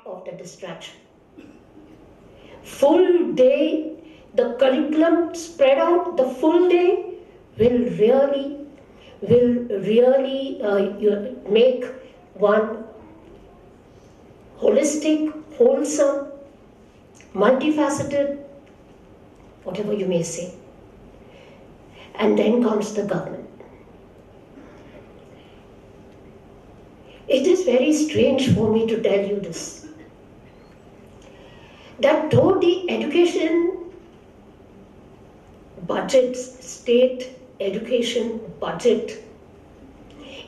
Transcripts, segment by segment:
of the distraction. Full day, the curriculum spread out, the full day will really make one holistic, wholesome, multifaceted, whatever you may say. And then comes the government. It is very strange for me to tell you this, that though the education budget, state education budget,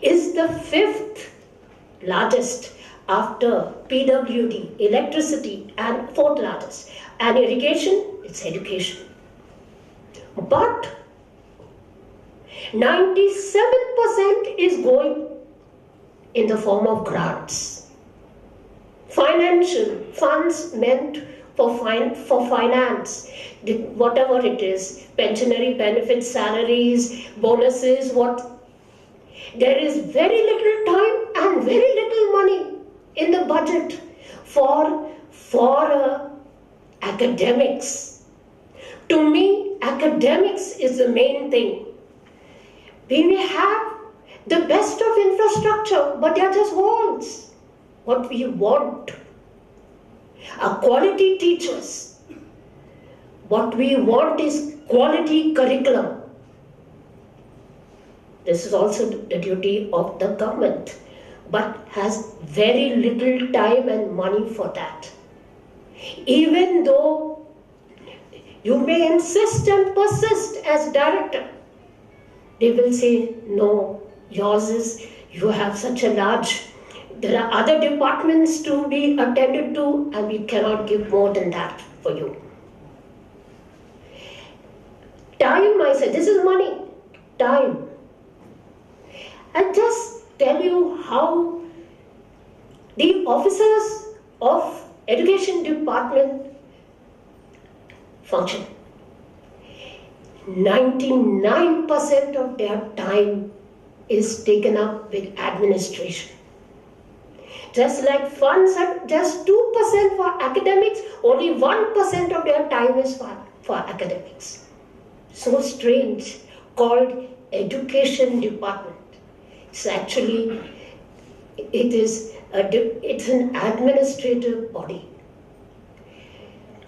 is the 5th largest after PWD, electricity, and 4th largest, and irrigation, it's education. But 97% is going in the form of grants. Financial funds meant for finance, whatever it is, pensionary benefits, salaries, bonuses, there is very little time and very little money in the budget for academics. To me, academics is the main thing. We may have the best of infrastructure, but they are just walls. What we want are quality teachers. What we want is quality curriculum. This is also the duty of the government, but has very little time and money for that. Even though you may insist and persist as director, they will say, no, yours is, you have such a large, there are other departments to be attended to, and we cannot give more than that for you. Time, I said, this is money, time. And just tell you how the officers of education department function. 99% of their time is taken up with administration. Just like funds are just 2% for academics, only 1% of their time is for academics. So strange, called education department. It's actually, it's an administrative body.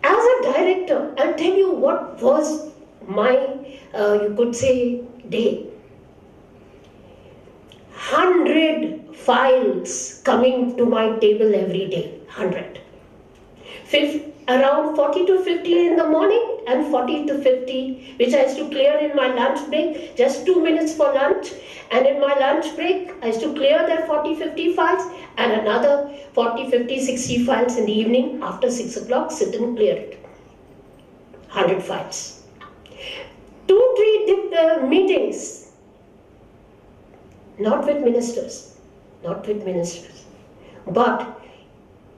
As a director, I'll tell you what was my, you could say, day. 100 files coming to my table every day, 100. Around 40 to 50 in the morning and 40 to 50, which I used to clear in my lunch break, just 2 minutes for lunch. And in my lunch break, I used to clear that 40, 50 files and another 40, 50, 60 files in the evening after 6 o'clock, sit and clear it. 100 files. 2-3 meetings, not with ministers, but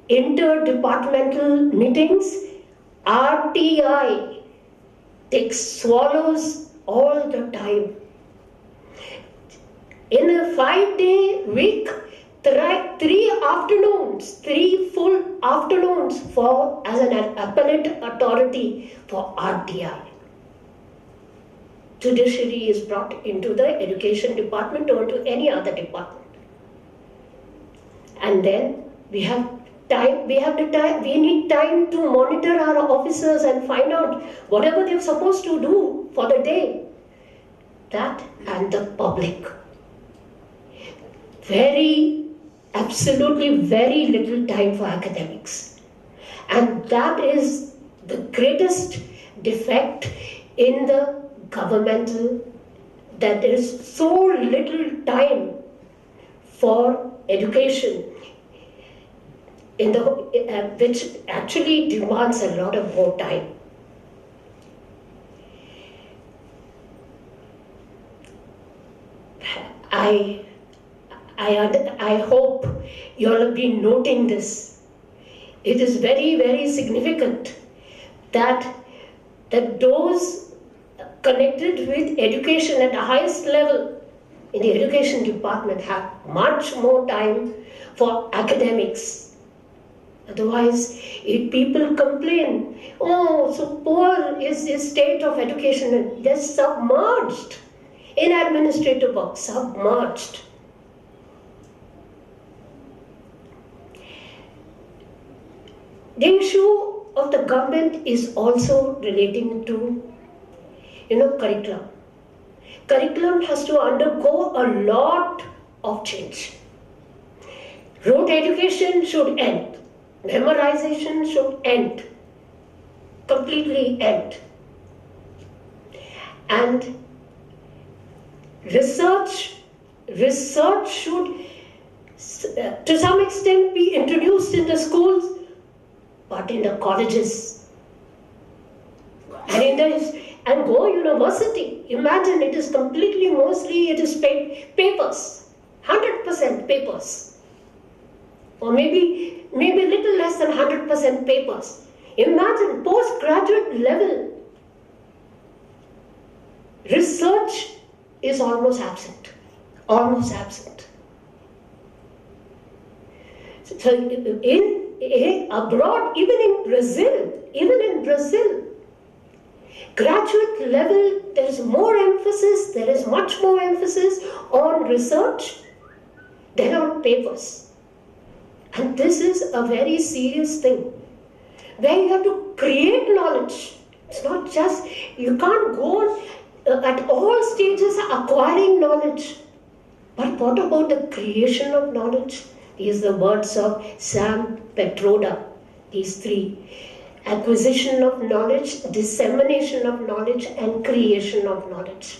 interdepartmental meetings, RTI swallows all the time. In a 5-day week, 3 full afternoons as an appellate authority for RTI. Judiciary is brought into the education department or to any other department. And then we have time, we need time to monitor our officers and find out whatever they're supposed to do for the day. That and the public. Absolutely very little time for academics. And that is the greatest defect in the governmental, that there is so little time for education, which actually demands a lot of more time. I hope you all have been noting this. It is very, very significant that those connected with education at the highest level in the education department have much more time for academics. Otherwise, if people complain, oh, so poor is the state of education, they're submerged in administrative work, submerged. The issue of the government is also relating to, curriculum. Curriculum has to undergo a lot of change. Rote education should end. Memorization should end. Completely end. And research should to some extent be introduced in the schools, but in the colleges and go university. Imagine it is completely, mostly it is papers, 100% papers, or maybe little less than 100% papers. Imagine postgraduate level research is almost absent. So abroad, even in Brazil, graduate level, there is much more emphasis on research than on papers. And this is a very serious thing, where you have to create knowledge. It's not just, you can't go at all stages acquiring knowledge. But what about the creation of knowledge? These are the words of Sam Petroda, these three. Acquisition of knowledge, dissemination of knowledge, and creation of knowledge.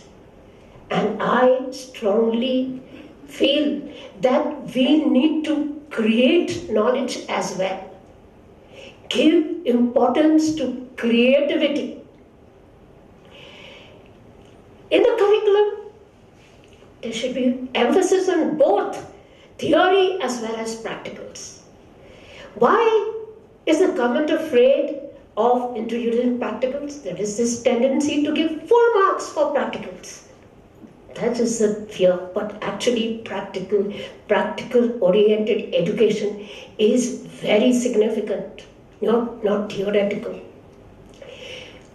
And I strongly feel that we need to create knowledge as well. Give importance to creativity. In the curriculum, there should be emphasis on both theory as well as practicals. Why is the government afraid of introducing practicals? There is this tendency to give full marks for practicals. That is the fear, but actually practical-oriented education is very significant, not theoretical.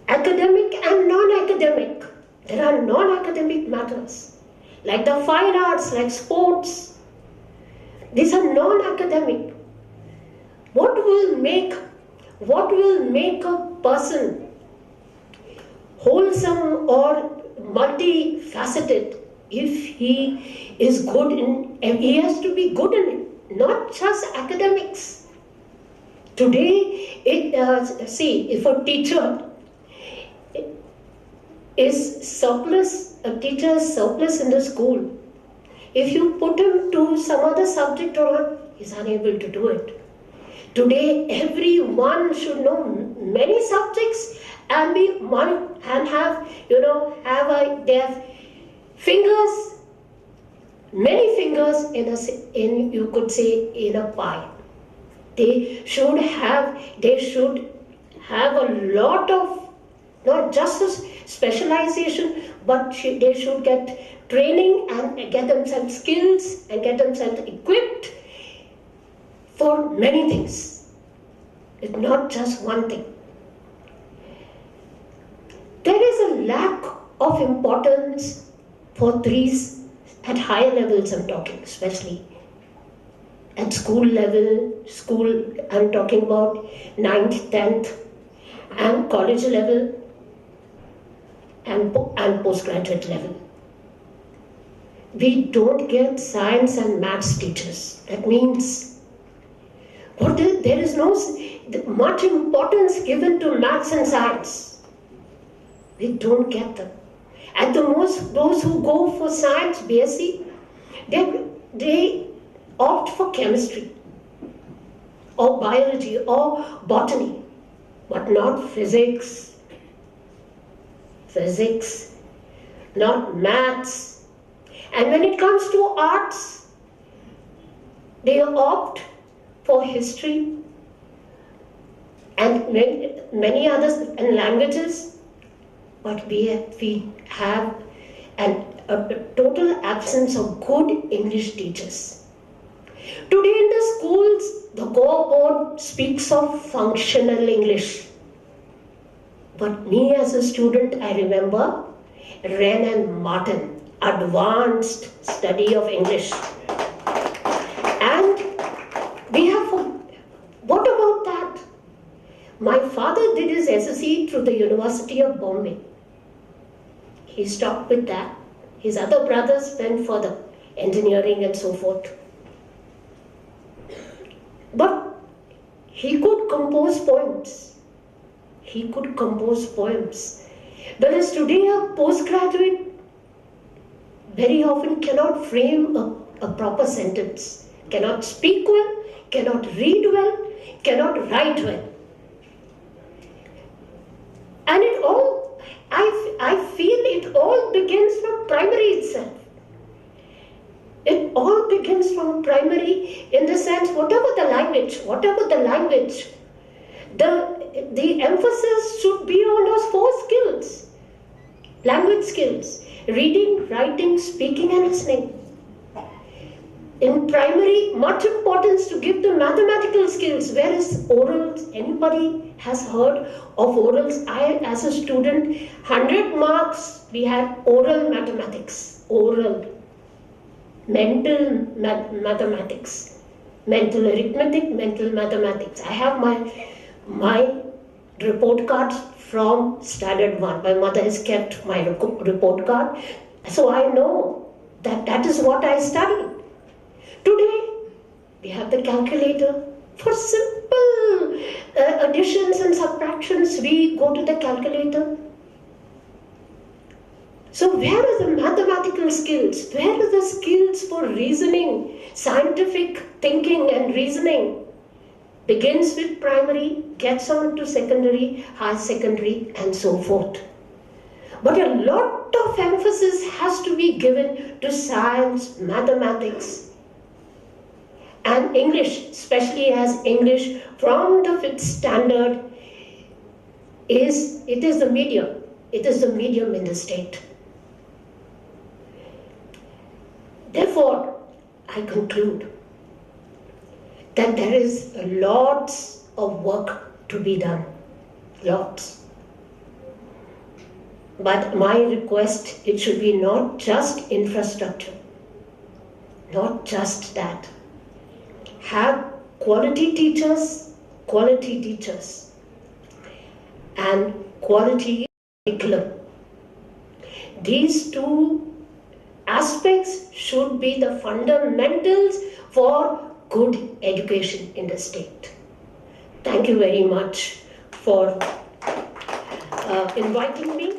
Academic and non-academic. There are non-academic matters, like the fine arts, like sports. These are non-academic. What will make a person wholesome or multifaceted if he is good in, he has to be good in it, not just academics. Today, if a teacher is surplus, in the school, if you put him to some other subject or not, he's unable to do it. Today, everyone should know many subjects and they have fingers, many fingers in you could say in a pie. They should have a lot of, not just a specialization, but they should get training and get themselves skills and get themselves equipped for many things. It's not just one thing. There is a lack of importance for threes at higher levels, I'm talking, especially at school level, I'm talking about 9th, 10th, and college level, and postgraduate level. We don't get science and maths teachers. That means there is no much importance given to maths and science. We don't get them. At the most, those who go for science, BSc, they opt for chemistry or biology or botany, but not physics, not maths. And when it comes to arts, they opt for history and many others, and languages, but we have a total absence of good English teachers. Today in the schools, the core board speaks of functional English. But me as a student, I remember Wren and Martin, advanced study of English. And what about that? My father did his SSC through the University of Bombay. He stopped with that. His other brothers went for the engineering and so forth. But he could compose poems. He could compose poems. Whereas today a postgraduate very often cannot frame a proper sentence, cannot speak well, cannot read well, cannot write well. And I feel it all begins from primary itself. It all begins from primary in the sense, whatever the language, the emphasis should be on those 4 skills. Language skills, reading, writing, speaking and listening. In primary, much importance to give the mathematical skills, whereas orals, anybody has heard of orals? I, as a student, 100 marks, we had oral mathematics, oral, mental mathematics, mental arithmetic, mental mathematics. I have my report cards from standard 1. My mother has kept my report card, so I know that is what I studied. Today, we have the calculator. For simple additions and subtractions, we go to the calculator. So where are the mathematical skills? Where are the skills for reasoning, scientific thinking and reasoning? Begins with primary, gets on to secondary, higher secondary and so forth. But a lot of emphasis has to be given to science, mathematics, and English, especially as English from the 5th standard it is the medium. It is the medium in the state. Therefore, I conclude that there is lots of work to be done. Lots. But my request, it should be not just infrastructure. Not just that. Have quality teachers, and quality curriculum. These 2 aspects should be the fundamentals for good education in the state. Thank you very much for inviting me.